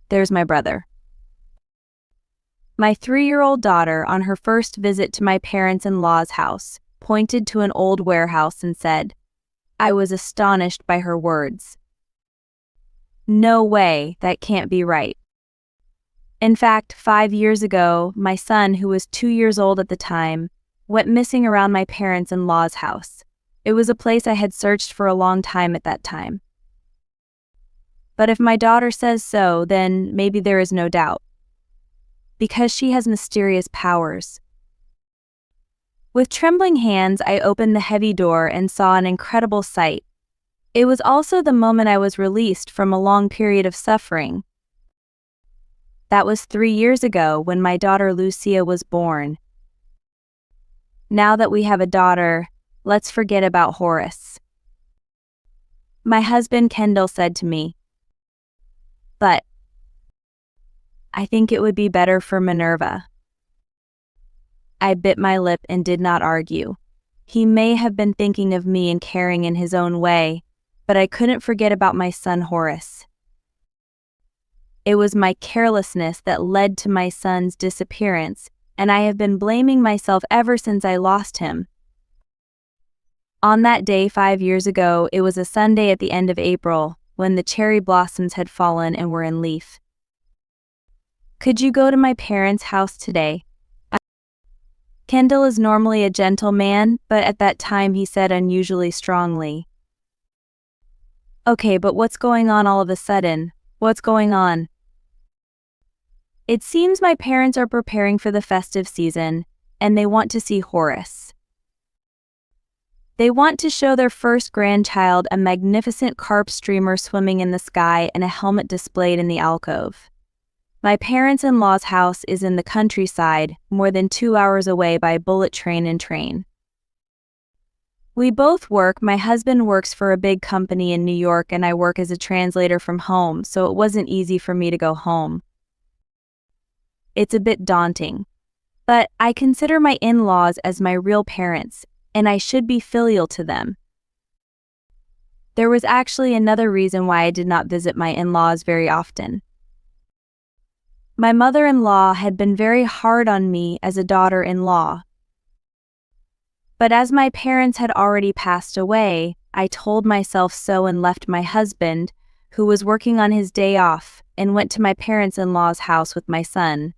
there's my brother. My 3-year-old daughter, on her first visit to my parents-in-law's house, pointed to an old warehouse and said, I was astonished by her words. No way, that can't be right. In fact, 5 years ago, my son, who was 2 years old at the time, went missing around my parents-in-law's house. It was a place I had searched for a long time at that time. But if my daughter says so, then maybe there is no doubt. Because she has mysterious powers. With trembling hands, I opened the heavy door and saw an incredible sight. It was also the moment I was released from a long period of suffering. That was 3 years ago when my daughter Lucia was born. Now that we have a daughter, let's forget about Horace. My husband Kendall said to me, but I think it would be better for Minerva. I bit my lip and did not argue. He may have been thinking of me and caring in his own way, but I couldn't forget about my son Horace. It was my carelessness that led to my son's disappearance, and I have been blaming myself ever since I lost him. On that day 5 years ago, it was a Sunday at the end of April, when the cherry blossoms had fallen and were in leaf. Could you go to my parents' house today? Kendall is normally a gentle man, but at that time he said unusually strongly. Okay, but what's going on all of a sudden? What's going on? It seems my parents are preparing for the festive season, and they want to see Horace. They want to show their first grandchild a magnificent carp streamer swimming in the sky and a helmet displayed in the alcove. My parents-in-law's house is in the countryside, more than 2 hours away by bullet train and train. We both work. My husband works for a big company in New York and I work as a translator from home, so it wasn't easy for me to go home. It's a bit daunting. But I consider my in-laws as my real parents, and I should be filial to them. There was actually another reason why I did not visit my in-laws very often. My mother-in-law had been very hard on me as a daughter-in-law. But as my parents had already passed away, I told myself so and left my husband, who was working on his day off, and went to my parents-in-law's house with my son.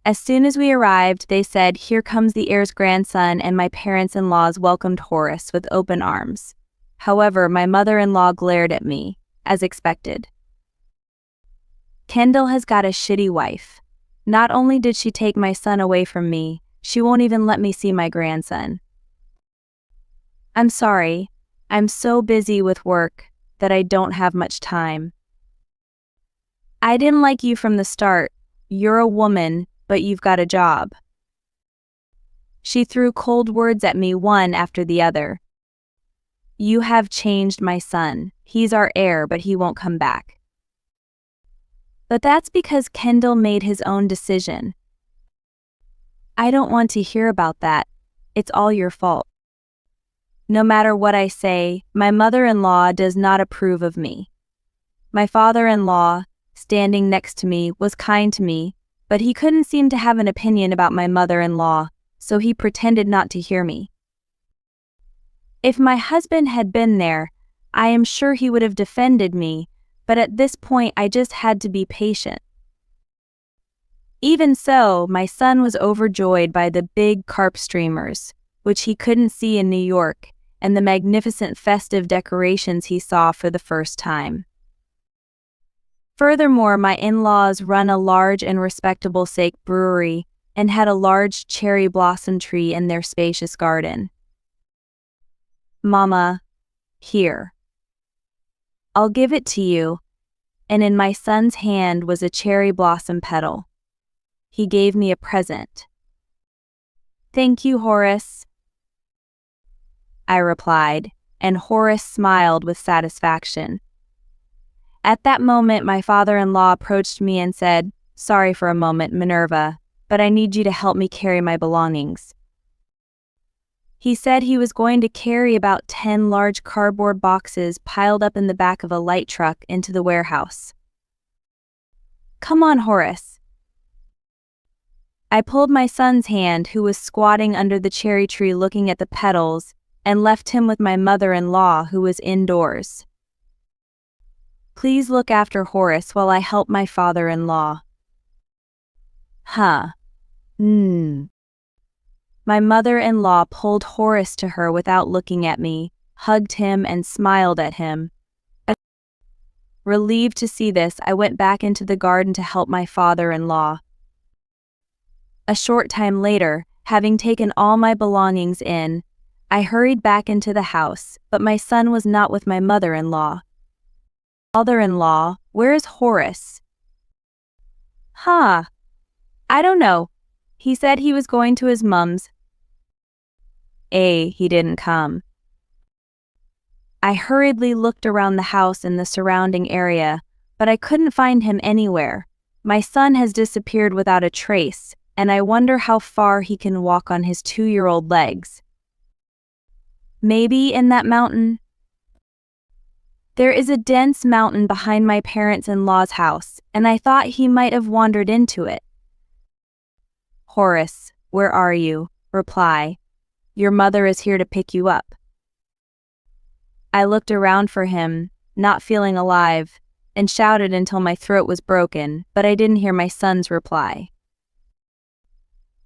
As soon as we arrived, they said, "Here comes the heir's grandson," and my parents-in-laws welcomed Horace with open arms. However, my mother-in-law glared at me, as expected. Kendall has got a shitty wife. Not only did she take my son away from me, she won't even let me see my grandson. I'm sorry, I'm so busy with work that I don't have much time. I didn't like you from the start. You're a woman, but you've got a job. She threw cold words at me one after the other. You have changed my son. He's our heir, but he won't come back. But that's because Kendall made his own decision. I don't want to hear about that. It's all your fault. No matter what I say, my mother-in-law does not approve of me. My father-in-law, standing next to me, was kind to me, but he couldn't seem to have an opinion about my mother-in-law, so he pretended not to hear me. If my husband had been there, I am sure he would have defended me, but at this point I just had to be patient. Even so, my son was overjoyed by the big carp streamers, which he couldn't see in New York, and the magnificent festive decorations he saw for the first time. Furthermore, my in-laws run a large and respectable sake brewery and had a large cherry blossom tree in their spacious garden. Mama, here. I'll give it to you. And in my son's hand was a cherry blossom petal. He gave me a present. Thank you, Horace, I replied, and Horace smiled with satisfaction. At that moment, my father-in-law approached me and said, "Sorry for a moment, Minerva, but I need you to help me carry my belongings." He said he was going to carry about 10 large cardboard boxes piled up in the back of a light truck into the warehouse. Come on, Horace. I pulled my son's hand, who was squatting under the cherry tree looking at the petals, and left him with my mother-in-law, who was indoors. Please look after Horace while I help my father-in-law. Huh. My mother-in-law pulled Horace to her without looking at me, hugged him and smiled at him. Relieved to see this, I went back into the garden to help my father-in-law. A short time later, having taken all my belongings in, I hurried back into the house, but my son was not with my mother-in-law. Mother-in-law, where is Horace? I don't know. He said he was going to his mum's. He didn't come. I hurriedly looked around the house and the surrounding area, but I couldn't find him anywhere. My son has disappeared without a trace, and I wonder how far he can walk on his 2-year-old legs. Maybe in that mountain? There is a dense mountain behind my parents-in-law's house, and I thought he might have wandered into it. Horace, where are you? Reply. Your mother is here to pick you up. I looked around for him, not feeling alive, and shouted until my throat was broken, but I didn't hear my son's reply.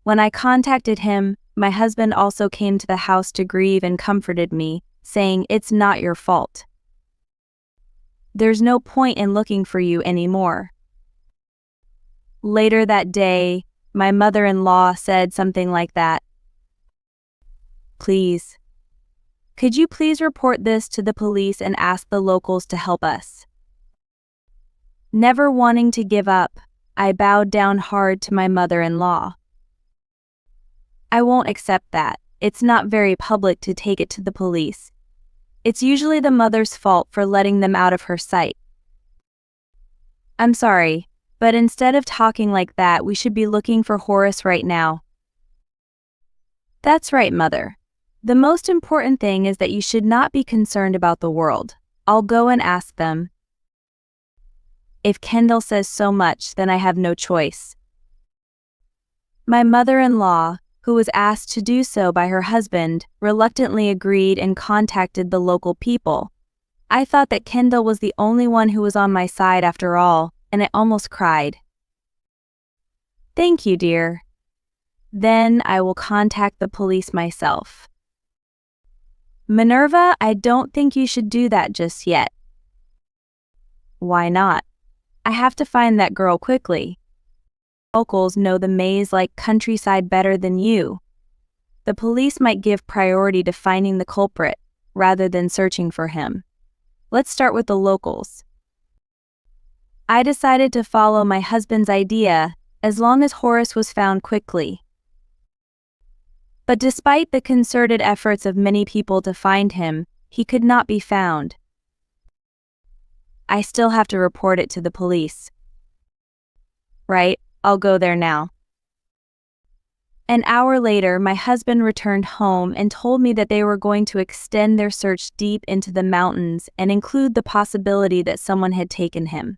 When I contacted him, my husband also came to the house to grieve and comforted me, saying, "It's not your fault. There's no point in looking for you anymore." Later that day, my mother-in-law said something like that. Could you please report this to the police and ask the locals to help us? Never wanting to give up, I bowed down hard to my mother-in-law. I won't accept that. It's not very public to take it to the police. It's usually the mother's fault for letting them out of her sight. I'm sorry, but instead of talking like that, we should be looking for Horace right now. That's right, Mother. The most important thing is that you should not be concerned about the world. I'll go and ask them. If Kendall says so much, then I have no choice. My mother-in-law, who was asked to do so by her husband, reluctantly agreed and contacted the local people. I thought that Kendall was the only one who was on my side after all, and I almost cried. Thank you, dear. Then I will contact the police myself. Minerva, I don't think you should do that just yet. Why not? I have to find that girl quickly. Locals know the maze like countryside better than you. The police might give priority to finding the culprit, rather than searching for him. Let's start with the locals. I decided to follow my husband's idea, as long as Horace was found quickly. But despite the concerted efforts of many people to find him, he could not be found. I still have to report it to the police. Right, I'll go there now. An hour later, my husband returned home and told me that they were going to extend their search deep into the mountains and include the possibility that someone had taken him.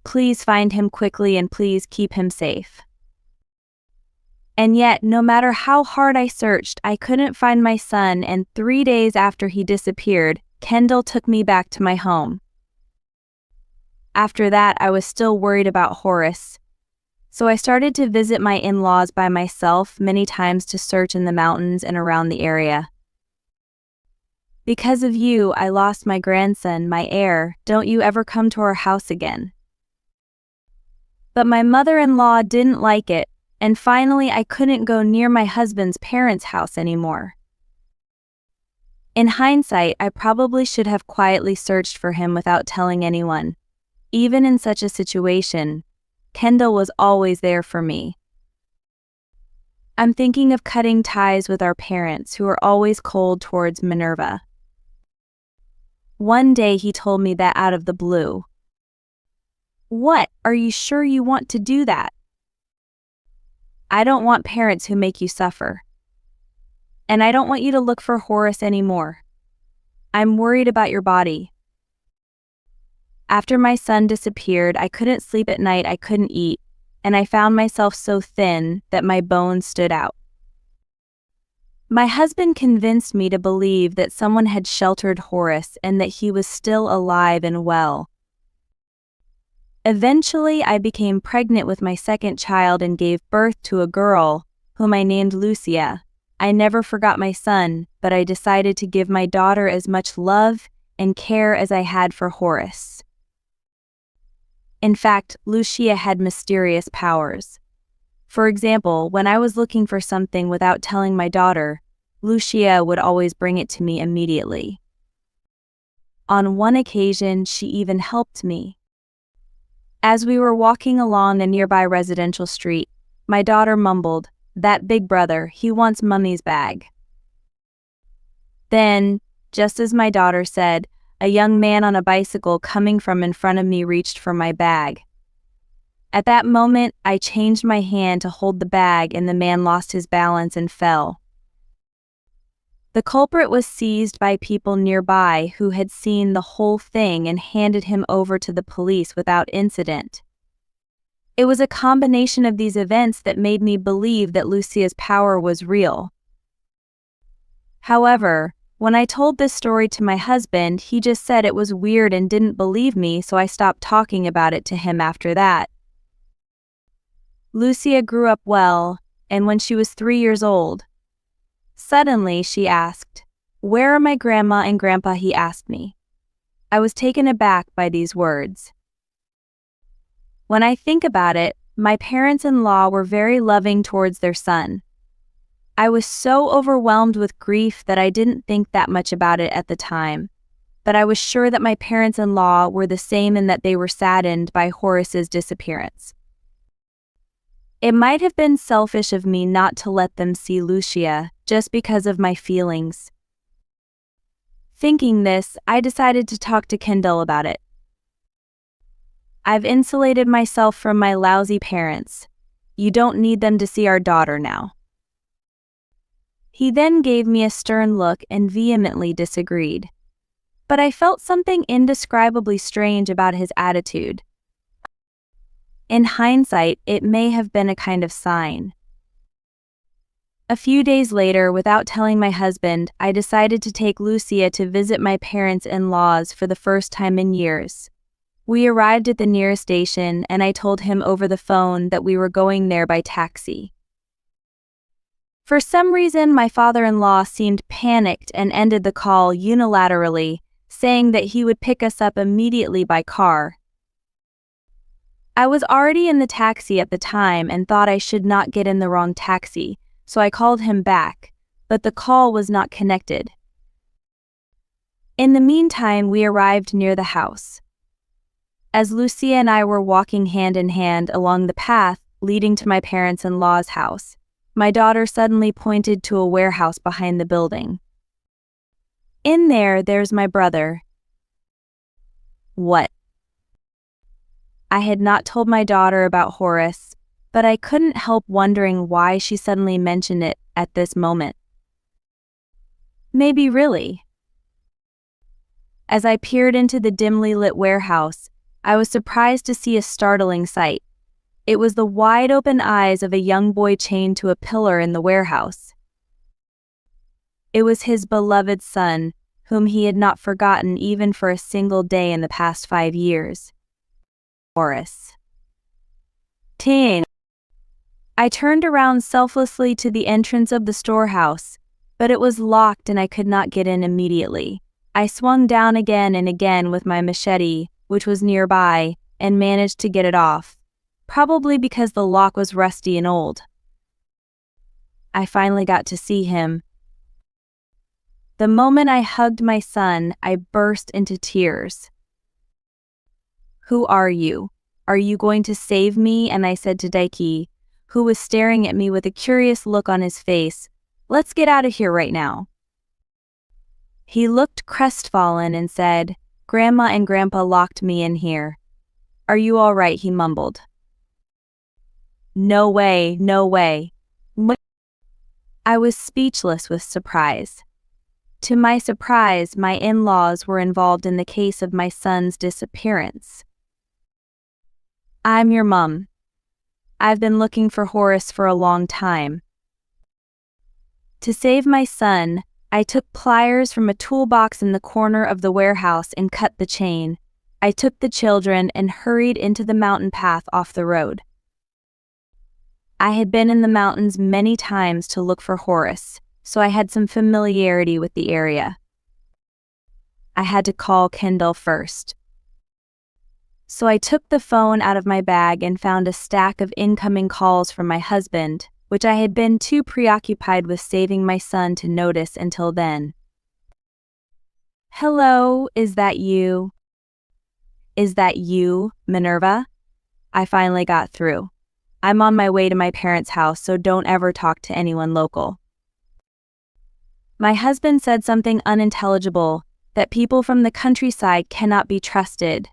Please find him quickly and please keep him safe. And yet, no matter how hard I searched, I couldn't find my son, and 3 days after he disappeared, Kendall took me back to my home. After that, I was still worried about Horace. So I started to visit my in-laws by myself many times to search in the mountains and around the area. Because of you, I lost my grandson, my heir. Don't you ever come to our house again. But my mother-in-law didn't like it, and finally I couldn't go near my husband's parents' house anymore. In hindsight, I probably should have quietly searched for him without telling anyone. Even in such a situation, Kendall was always there for me. I'm thinking of cutting ties with our parents, who are always cold towards Minerva. One day he told me that out of the blue. What? Are you sure you want to do that? I don't want parents who make you suffer. And I don't want you to look for Horace anymore. I'm worried about your body. After my son disappeared, I couldn't sleep at night, I couldn't eat, and I found myself so thin that my bones stood out. My husband convinced me to believe that someone had sheltered Horace and that he was still alive and well. Eventually, I became pregnant with my second child and gave birth to a girl, whom I named Lucia. I never forgot my son, but I decided to give my daughter as much love and care as I had for Horace. In fact, Lucia had mysterious powers. For example, when I was looking for something without telling my daughter, Lucia would always bring it to me immediately. On one occasion, she even helped me. As we were walking along a nearby residential street, my daughter mumbled, "That big brother, he wants Mummy's bag." Then, just as my daughter said, a young man on a bicycle coming from in front of me reached for my bag. At that moment, I changed my hand to hold the bag and the man lost his balance and fell. The culprit was seized by people nearby who had seen the whole thing and handed him over to the police without incident. It was a combination of these events that made me believe that Lucia's power was real. However, when I told this story to my husband, he just said it was weird and didn't believe me, so I stopped talking about it to him after that. Lucia grew up well, and when she was 3 years old, suddenly she asked, "Where are my grandma and grandpa?" he asked me. I was taken aback by these words. When I think about it, my parents-in-law were very loving towards their son. I was so overwhelmed with grief that I didn't think that much about it at the time, but I was sure that my parents-in-law were the same and that they were saddened by Horace's disappearance. It might have been selfish of me not to let them see Lucia, just because of my feelings. Thinking this, I decided to talk to Kendall about it. "I've insulated myself from my lousy parents. You don't need them to see our daughter now." He then gave me a stern look and vehemently disagreed. But I felt something indescribably strange about his attitude. In hindsight, it may have been a kind of sign. A few days later, without telling my husband, I decided to take Lucia to visit my parents-in-laws for the first time in years. We arrived at the nearest station and I told him over the phone that we were going there by taxi. For some reason, my father-in-law seemed panicked and ended the call unilaterally, saying that he would pick us up immediately by car. I was already in the taxi at the time and thought I should not get in the wrong taxi, so I called him back, but the call was not connected. In the meantime, we arrived near the house. As Lucia and I were walking hand in hand along the path leading to my parents-in-law's house, my daughter suddenly pointed to a warehouse behind the building. "In there's my brother." What? I had not told my daughter about Horace, but I couldn't help wondering why she suddenly mentioned it at this moment. Maybe really. As I peered into the dimly lit warehouse, I was surprised to see a startling sight. It was the wide-open eyes of a young boy chained to a pillar in the warehouse. It was his beloved son, whom he had not forgotten even for a single day in the past 5 years. Horace. Ting. I turned around selflessly to the entrance of the storehouse, but it was locked and I could not get in immediately. I swung down again and again with my machete, which was nearby, and managed to get it off, probably because the lock was rusty and old. I finally got to see him. The moment I hugged my son, I burst into tears. "Who are you? Are you going to save me?" And I said to Daiki, who was staring at me with a curious look on his face, "Let's get out of here right now." He looked crestfallen and said, "Grandma and Grandpa locked me in here." "Are you all right?" he mumbled. "No way, no way." I was speechless with surprise. To my surprise, my in-laws were involved in the case of my son's disappearance. I'm your mom. I've been looking for Horace for a long time. To save my son, I took pliers from a toolbox in the corner of the warehouse and cut the chain. I took the children and hurried into the mountain path off the road. I had been in the mountains many times to look for Horace, so I had some familiarity with the area. I had to call Kendall first. So I took the phone out of my bag and found a stack of incoming calls from my husband, which I had been too preoccupied with saving my son to notice until then. Hello, is that you? Is that you, Minerva? I finally got through. I'm on my way to my parents' house, so don't ever talk to anyone local. My husband said something unintelligible, that people from the countryside cannot be trusted.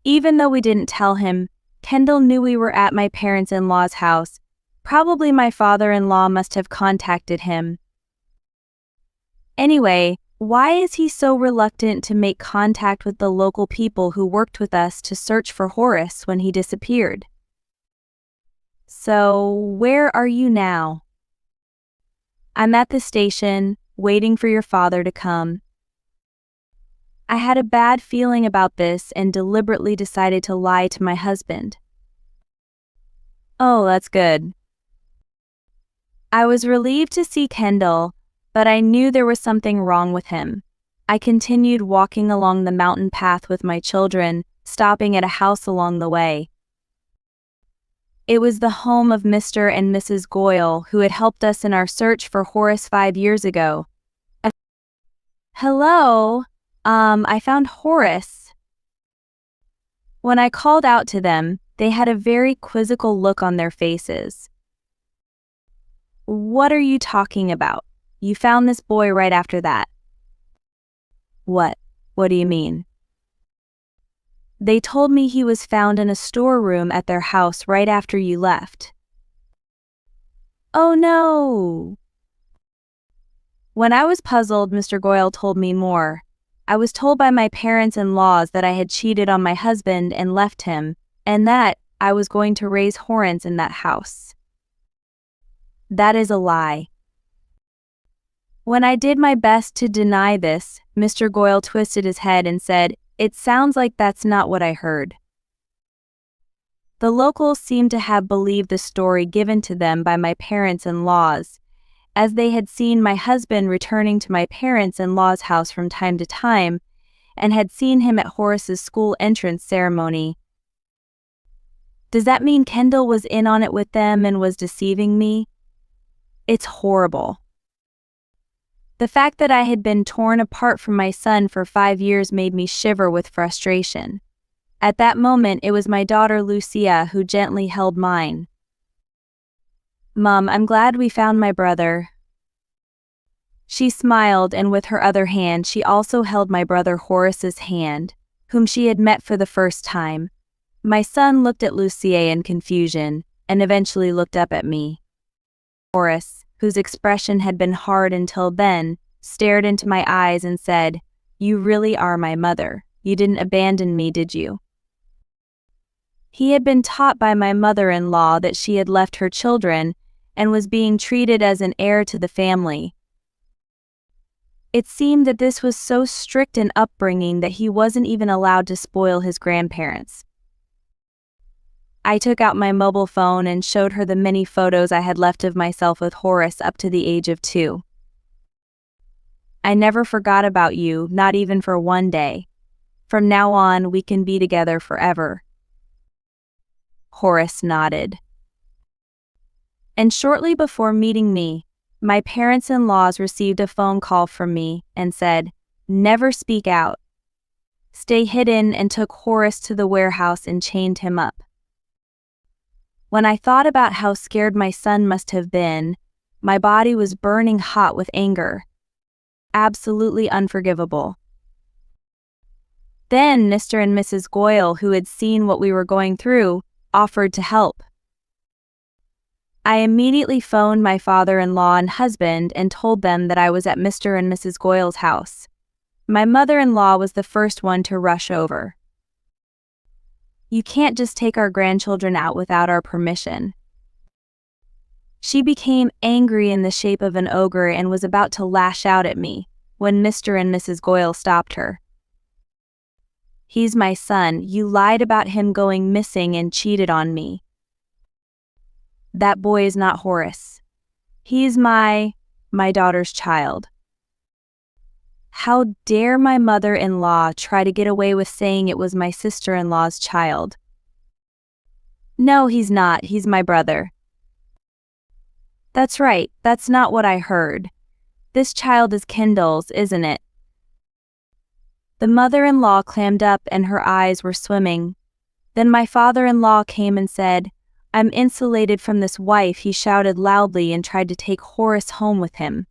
Even though we didn't tell him, Kendall knew we were at my parents-in-law's house. Probably my father-in-law must have contacted him. Anyway, why is he so reluctant to make contact with the local people who worked with us to search for Horace when he disappeared? So, where are you now? I'm at the station, waiting for your father to come. I had a bad feeling about this and deliberately decided to lie to my husband. Oh, that's good. I was relieved to see Kendall, but I knew there was something wrong with him. I continued walking along the mountain path with my children, stopping at a house along the way. It was the home of Mr. and Mrs. Goyle, who had helped us in our search for Horace 5 years ago. Hello, I found Horace. When I called out to them, they had a very quizzical look on their faces. What are you talking about? You found this boy right after that. What? What do you mean? They told me he was found in a storeroom at their house right after you left. Oh no! When I was puzzled, Mr. Goyle told me more. I was told by my parents-in-laws that I had cheated on my husband and left him, and that I was going to raise Horace in that house. That is a lie. When I did my best to deny this, Mr. Goyle twisted his head and said, "It sounds like that's not what I heard." The locals seemed to have believed the story given to them by my parents-in-laws, as they had seen my husband returning to my parents-in-law's house from time to time, and had seen him at Horace's school entrance ceremony. Does that mean Kendall was in on it with them and was deceiving me? It's horrible. The fact that I had been torn apart from my son for 5 years made me shiver with frustration. At that moment, it was my daughter Lucia who gently held mine. Mom, I'm glad we found my brother. She smiled, and with her other hand she also held my brother Horace's hand, whom she had met for the first time. My son looked at Lucia in confusion, and eventually looked up at me. Horace, whose expression had been hard until then, stared into my eyes and said, "You really are my mother. You didn't abandon me, did you?" He had been taught by my mother-in-law that she had left her children and was being treated as an heir to the family. It seemed that this was so strict an upbringing that he wasn't even allowed to spoil his grandparents. I took out my mobile phone and showed her the many photos I had left of myself with Horace up to the age of 2. I never forgot about you, not even for one day. From now on, we can be together forever. Horace nodded. And shortly before meeting me, my parents-in-laws received a phone call from me and said, "Never speak out. Stay hidden," and took Horace to the warehouse and chained him up. When I thought about how scared my son must have been, my body was burning hot with anger. Absolutely unforgivable. Then Mr. and Mrs. Goyle, who had seen what we were going through, offered to help. I immediately phoned my father-in-law and husband and told them that I was at Mr. and Mrs. Goyle's house. My mother-in-law was the first one to rush over. You can't just take our grandchildren out without our permission. She became angry in the shape of an ogre and was about to lash out at me when Mr. and Mrs. Goyle stopped her. He's my son. You lied about him going missing and cheated on me. That boy is not Horace. He's my daughter's child. How dare my mother-in-law try to get away with saying it was my sister-in-law's child? No, he's not. He's my brother. That's right. That's not what I heard. This child is Kendall's, isn't it? The mother-in-law clammed up and her eyes were swimming. Then my father-in-law came and said, "I'm insulated from this wife," he shouted loudly and tried to take Horace home with him.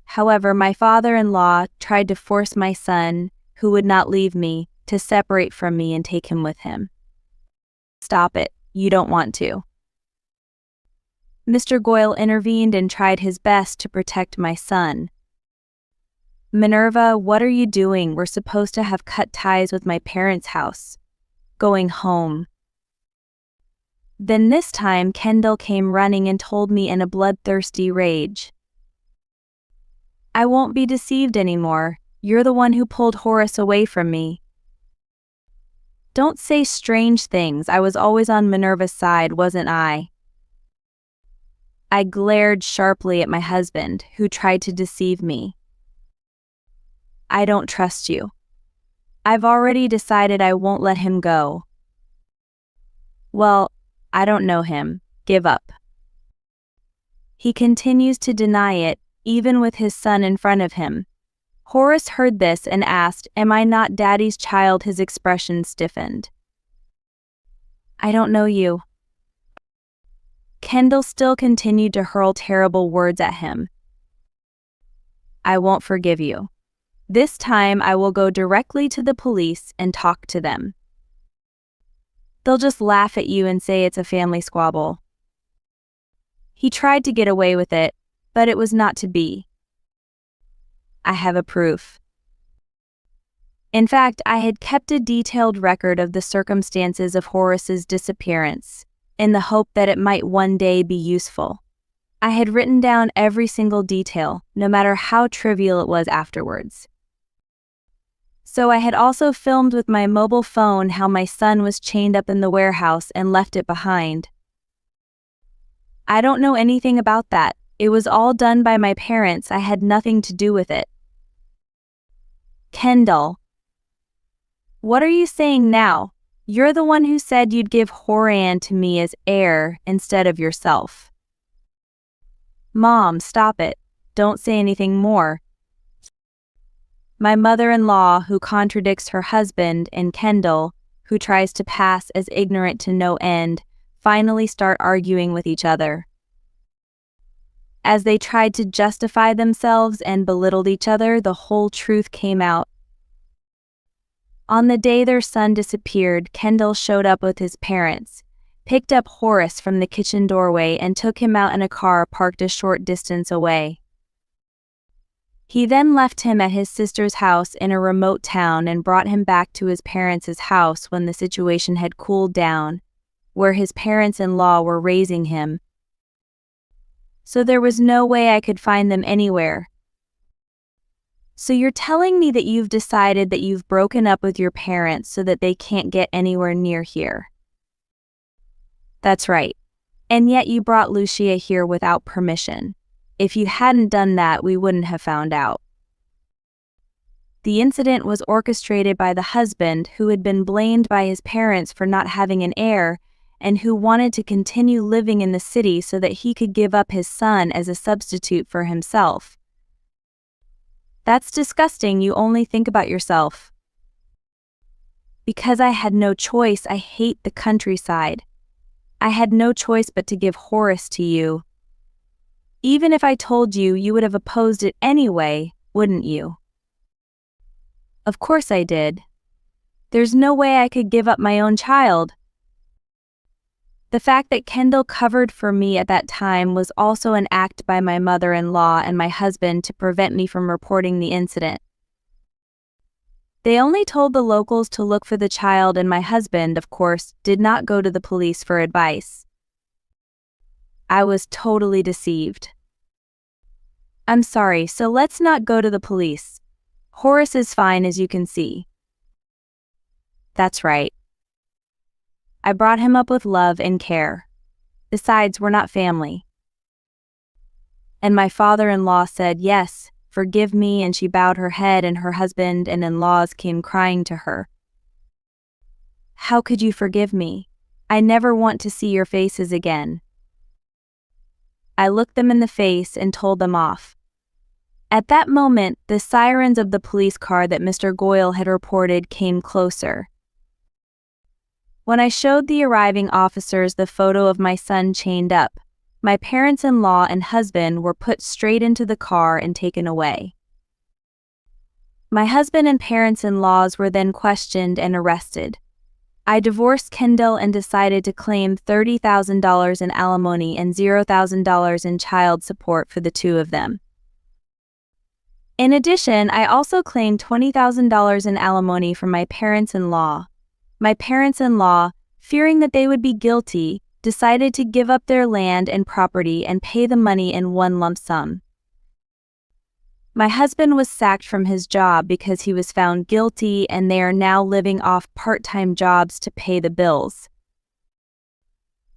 However, my father-in-law tried to force my son, who would not leave me, to separate from me and take him with him. Stop it, you don't want to. Mr. Goyle intervened and tried his best to protect my son. Minerva, what are you doing? We're supposed to have cut ties with my parents' house. Going home. Then this time Kendall came running and told me in a bloodthirsty rage. I won't be deceived anymore. You're the one who pulled Horace away from me. Don't say strange things. I was always on Minerva's side, wasn't I? I glared sharply at my husband, who tried to deceive me. I don't trust you. I've already decided I won't let him go. Well, I don't know him. Give up. He continues to deny it, even with his son in front of him. Horace heard this and asked, "Am I not Daddy's child?" His expression stiffened. I don't know you. Kendall still continued to hurl terrible words at him. I won't forgive you. This time I will go directly to the police and talk to them. They'll just laugh at you and say it's a family squabble. He tried to get away with it, but it was not to be. I have a proof. In fact, I had kept a detailed record of the circumstances of Horace's disappearance, in the hope that it might one day be useful. I had written down every single detail, no matter how trivial it was afterwards. So I had also filmed with my mobile phone how my son was chained up in the warehouse and left it behind. I don't know anything about that. It was all done by my parents. I had nothing to do with it. Kendall. What are you saying now? You're the one who said you'd give Horan to me as heir instead of yourself. Mom, stop it. Don't say anything more. My mother-in-law, who contradicts her husband, and Kendall, who tries to pass as ignorant to no end, finally start arguing with each other. As they tried to justify themselves and belittled each other, the whole truth came out. On the day their son disappeared, Kendall showed up with his parents, picked up Horace from the kitchen doorway and took him out in a car parked a short distance away. He then left him at his sister's house in a remote town and brought him back to his parents' house when the situation had cooled down, where his parents-in-law were raising him. So there was no way I could find them anywhere. So you're telling me that you've decided that you've broken up with your parents so that they can't get anywhere near here? That's right. And yet you brought Lucia here without permission. If you hadn't done that, we wouldn't have found out. The incident was orchestrated by the husband, who had been blamed by his parents for not having an heir and who wanted to continue living in the city so that he could give up his son as a substitute for himself. That's disgusting. You only think about yourself. Because I had no choice. I hate the countryside. I had no choice but to give Horace to you. Even if I told you, you would have opposed it anyway, wouldn't you? Of course I did. There's no way I could give up my own child. The fact that Kendall covered for me at that time was also an act by my mother-in-law and my husband to prevent me from reporting the incident. They only told the locals to look for the child, and my husband, of course, did not go to the police for advice. I was totally deceived. I'm sorry, so let's not go to the police. Horace is fine, as you can see. That's right. I brought him up with love and care. Besides, we're not family. And my father-in-law said, yes, forgive me, and she bowed her head, and her husband and in-laws came crying to her. How could you forgive me? I never want to see your faces again. I looked them in the face and told them off. At that moment, the sirens of the police car that Mr. Goyle had reported came closer. When I showed the arriving officers the photo of my son chained up, my parents-in-law and husband were put straight into the car and taken away. My husband and parents-in-laws were then questioned and arrested. I divorced Kendall and decided to claim $30,000 in alimony and $0,000 in child support for the two of them. In addition, I also claimed $20,000 in alimony from my parents-in-law. My parents-in-law, fearing that they would be guilty, decided to give up their land and property and pay the money in one lump sum. My husband was sacked from his job because he was found guilty, and they are now living off part-time jobs to pay the bills.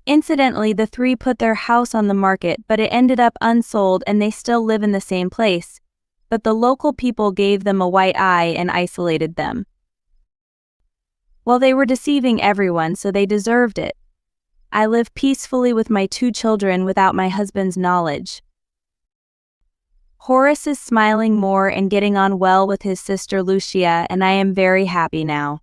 Incidentally, the three put their house on the market, but it ended up unsold, and they still live in the same place. But the local people gave them a white eye and isolated them. Well, they were deceiving everyone, so they deserved it. I live peacefully with my two children without my husband's knowledge. Horace is smiling more and getting on well with his sister Lucia, and I am very happy now.